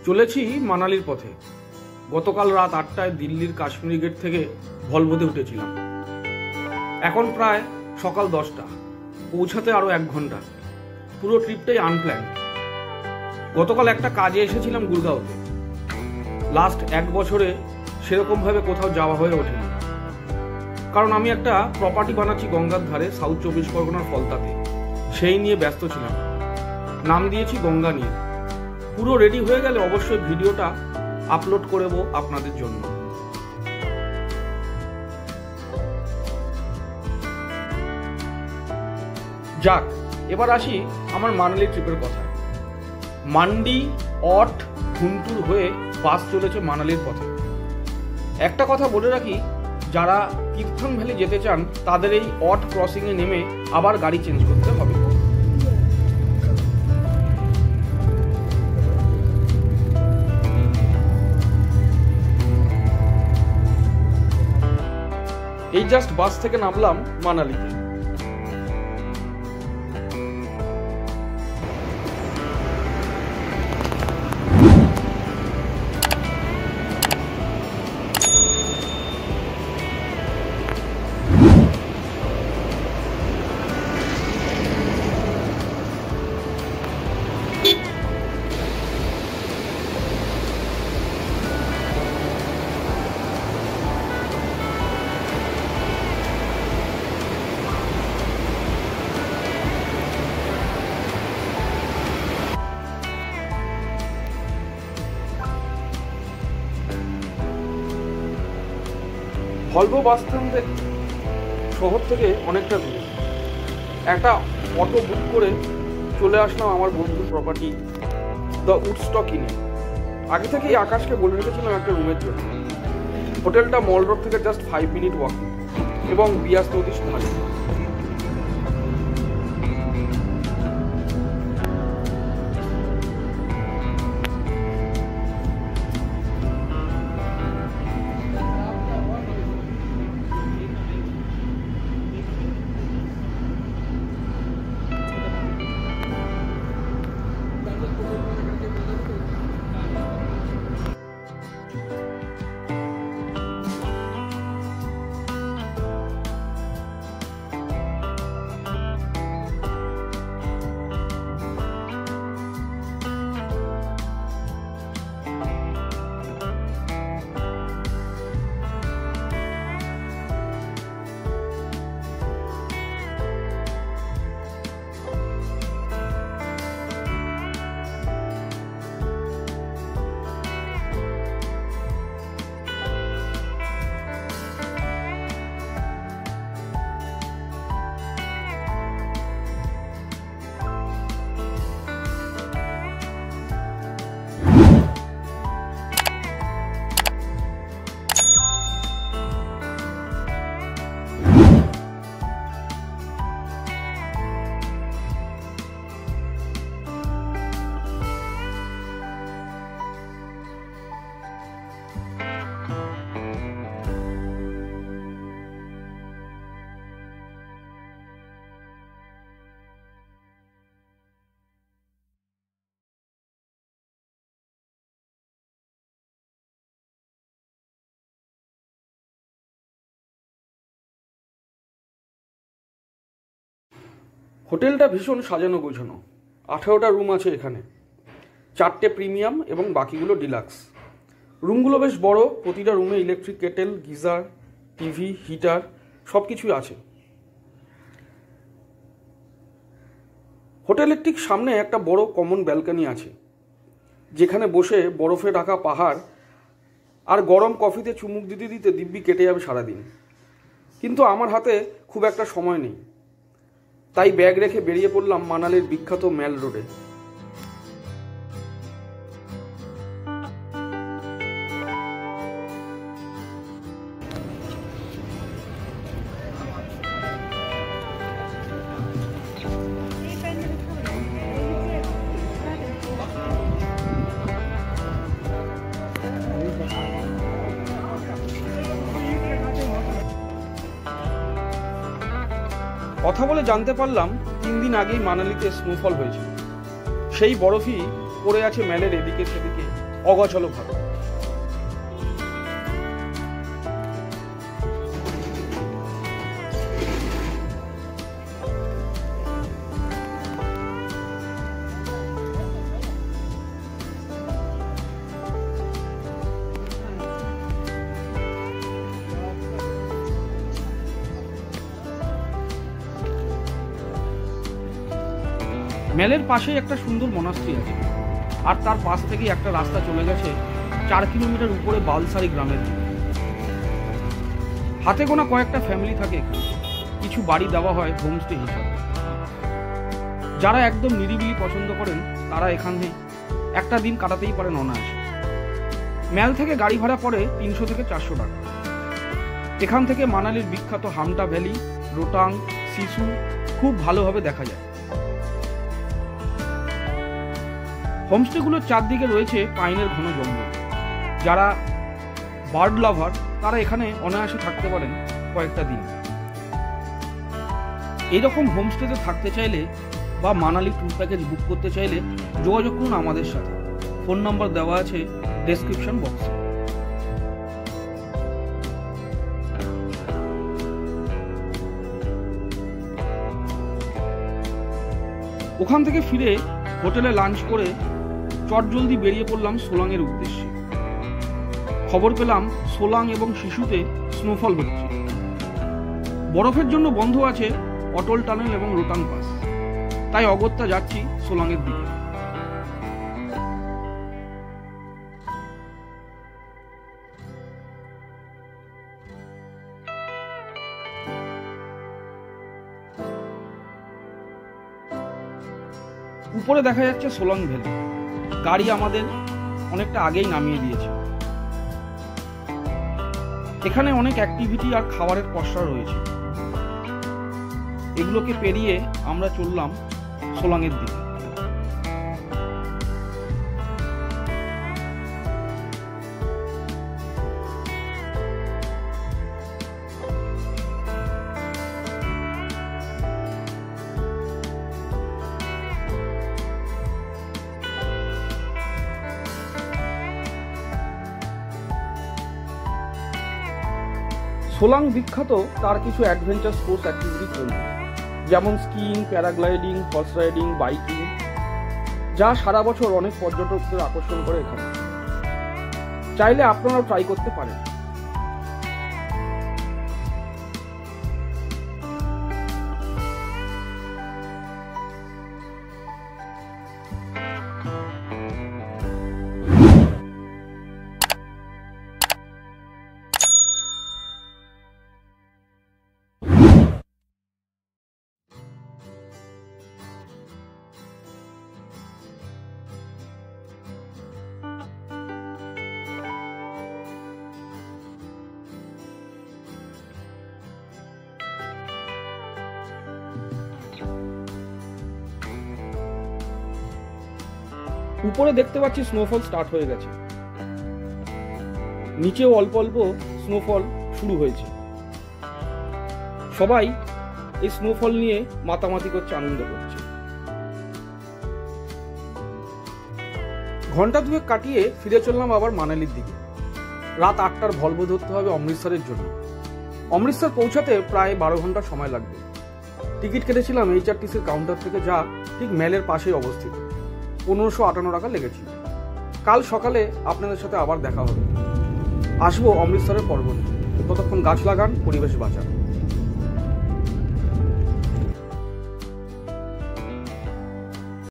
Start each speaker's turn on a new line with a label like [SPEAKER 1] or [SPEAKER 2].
[SPEAKER 1] চলেছি মানালির পথে। গতকাল রাত 8টায় দিল্লির কাশ্মীরি গেট থেকে ভলভোতে উঠেছিলাম। এখন প্রায় সকাল 10টা, পৌঁছাতে আরো 1 ঘন্টা। পুরো ট্রিপটাই আনপ্ল্যান্ড। গতকাল একটা কাজে এসেছিলাম গুরগাঁওতে। লাস্ট 1 বছরে সেরকম ভাবে কোথাও যাওয়া হয়ে ওঠেনি, কারণ আমি একটা প্রপার্টি বানাচ্ছি গঙ্গার ধারে, সাউথ 24 পরগনার ফলতাতে। সেই নিয়ে ব্যস্ত ছিলাম। নাম দিয়েছি গঙ্গা নিয়ে। পুরো রেডি হয়ে গেলে অবশ্যই ভিডিওটা আপলোড করব আপনাদের জন্য। যাক, এবার আসি আমার মানালি ট্রিপের কথা। মান্ডি, অট, গুন্টুর হয়ে বাস চলেছে মানালির পথে। একটা কথা বলে রাখি, যারা তীর্থন ভ্যালি যেতে চান তাদের এই অট ক্রসিংয়ে নেমে আবার গাড়ি চেঞ্জ করতে হবে। এই জাস্ট বাস থেকে নামলাম মানালিতে। ভলভো বাস স্ট্যান্ড শহর থেকে অনেকটা দূরে। একটা অটো বুক করে চলে আসলাম আমার বন্ধুর প্রপার্টি দ্য উডস্টক ইনে। আগে থেকেই আকাশকে বলে রেখেছিলাম একটা রুমের জন্য। হোটেলটা মল রোড থেকে জাস্ট 5 মিনিট ওয়াকিং এবং বিয়াস নদীর ধারে। হোটেলটা ভীষণ সাজানো গোছানো। 18টা রুম আছে এখানে, 4টে প্রিমিয়াম এবং বাকিগুলো ডিলাক্স। রুমগুলো বেশ বড়। প্রতিটা রুমে electric kettle, geyser, TV, heater সব কিছুই আছে। হোটেলের ঠিক সামনে একটা বড় কমন ব্যালকনি আছে, যেখানে বসে বরফে ঢাকা পাহাড় আর গরম কফিতে চুমুক দিতে দিতে দিব্যি কেটে যাবে সারাদিন। কিন্তু আমার হাতে খুব একটা সময় নেই, তাই ব্যাগ রেখে বেরিয়ে পড়লাম মানালির বিখ্যাত ম্যাল রোডে। কথা বলে জানতে পারলাম 3 দিন আগেই মানালিতে স্নোফল হয়েছিল। সেই বরফই পড়ে আছে ম্যালের এদিকে সেদিকে অগোছালোভাবে। মেলের পাশেই একটা সুন্দর মনাস্ট্রি আছে, আর তার পাশ থেকে একটা রাস্তা চলে গেছে 4 কিলোমিটার উপরে বালসারি গ্রামের দিকে। হাতে গোনা কয়েকটা ফ্যামিলি থাকে এখানে, কিছু বাড়ি দেওয়া হয় হোমস্টে হিসাবে। যারা একদম নিরিবিলি পছন্দ করেন তারা এখানে একটা দিন কাটাতেই পারেন অনায়াসে। মেল থেকে গাড়ি ভাড়া পড়ে 300 থেকে 400 টাকা। এখান থেকে মানালির বিখ্যাত হামটা ভ্যালি, রোটাং, সিসু খুব ভালোভাবে দেখা যায়। হোমস্টেগুলোর চারদিকে রয়েছে পাইনের ঘন জঙ্গল। যারা বার্ড লাভার তারা এখানে অনায়াসে থাকতে পারেন কয়েকটা দিন। এইরকম হোমস্টেতে থাকতে চাইলে বা মানালি ট্যুর প্যাকেজ বুক করতে চাইলে যোগাযোগ করুন আমাদের সাথে। ফোন নাম্বার দেওয়া আছে ডেসক্রিপশন বক্সে। ওখান থেকে ফিরে হোটেলে লাঞ্চ করে চটজলদি বেরিয়ে পড়লাম সোলাংয়ের উদ্দেশ্যে। খবর পেলাম সোলাং এবং শিশুতে স্নোফল হচ্ছে। বরফের জন্য বন্ধ আছে অটল টানেল এবং রোটাং পাস, তাই অগত্যা যাচ্ছি সোলাংয়ের দিকে। উপরে দেখা যাচ্ছে সোলাং ভ্যালি। গাড়ি আমাদের অনেকটা আগেই নামিয়ে দিয়েছে। এখানে অনেক অ্যাক্টিভিটি আর খাবারের পসরা রয়েছে। এগুলোকে পেরিয়ে আমরা চললাম সোলাংয়ের দিকে। সোলাং বিখ্যাত তার কিছু অ্যাডভেঞ্চার স্পোর্টস অ্যাক্টিভিটির জন্য, যেমন skiing, paragliding, horse riding, biking, যা সারা বছর অনেক পর্যটকদের আকর্ষণ করে এখানে। চাইলে আপনারাও ট্রাই করতে পারেন। উপরে দেখতে পাচ্ছি স্নোফল স্টার্ট হয়ে গেছে, নিচেও অল্প অল্প স্নোফল শুরু হয়েছে। সবাই এই স্নোফল নিয়ে মাতামাতি করছে, আনন্দ করছে। ঘন্টা দুয়েক কাটিয়ে ফিরে চললাম আবার মানালির দিকে। রাত 8টার ভলভো ধরতে হবে অমৃতসরের জন্য। অমৃতসর পৌঁছাতে প্রায় 12 ঘন্টা সময় লাগবে। টিকিট কেটেছিলাম HRTCর কাউন্টার থেকে, যা ঠিক মেলের পাশেই অবস্থিত। 1558 টাকা লেগেছিল। কাল সকালে আপনাদের সাথে আবার দেখা হবে। আসবো অমৃতসরের পর্বতে। ততক্ষণ গাছ লাগান, পরিবেশ বাঁচান।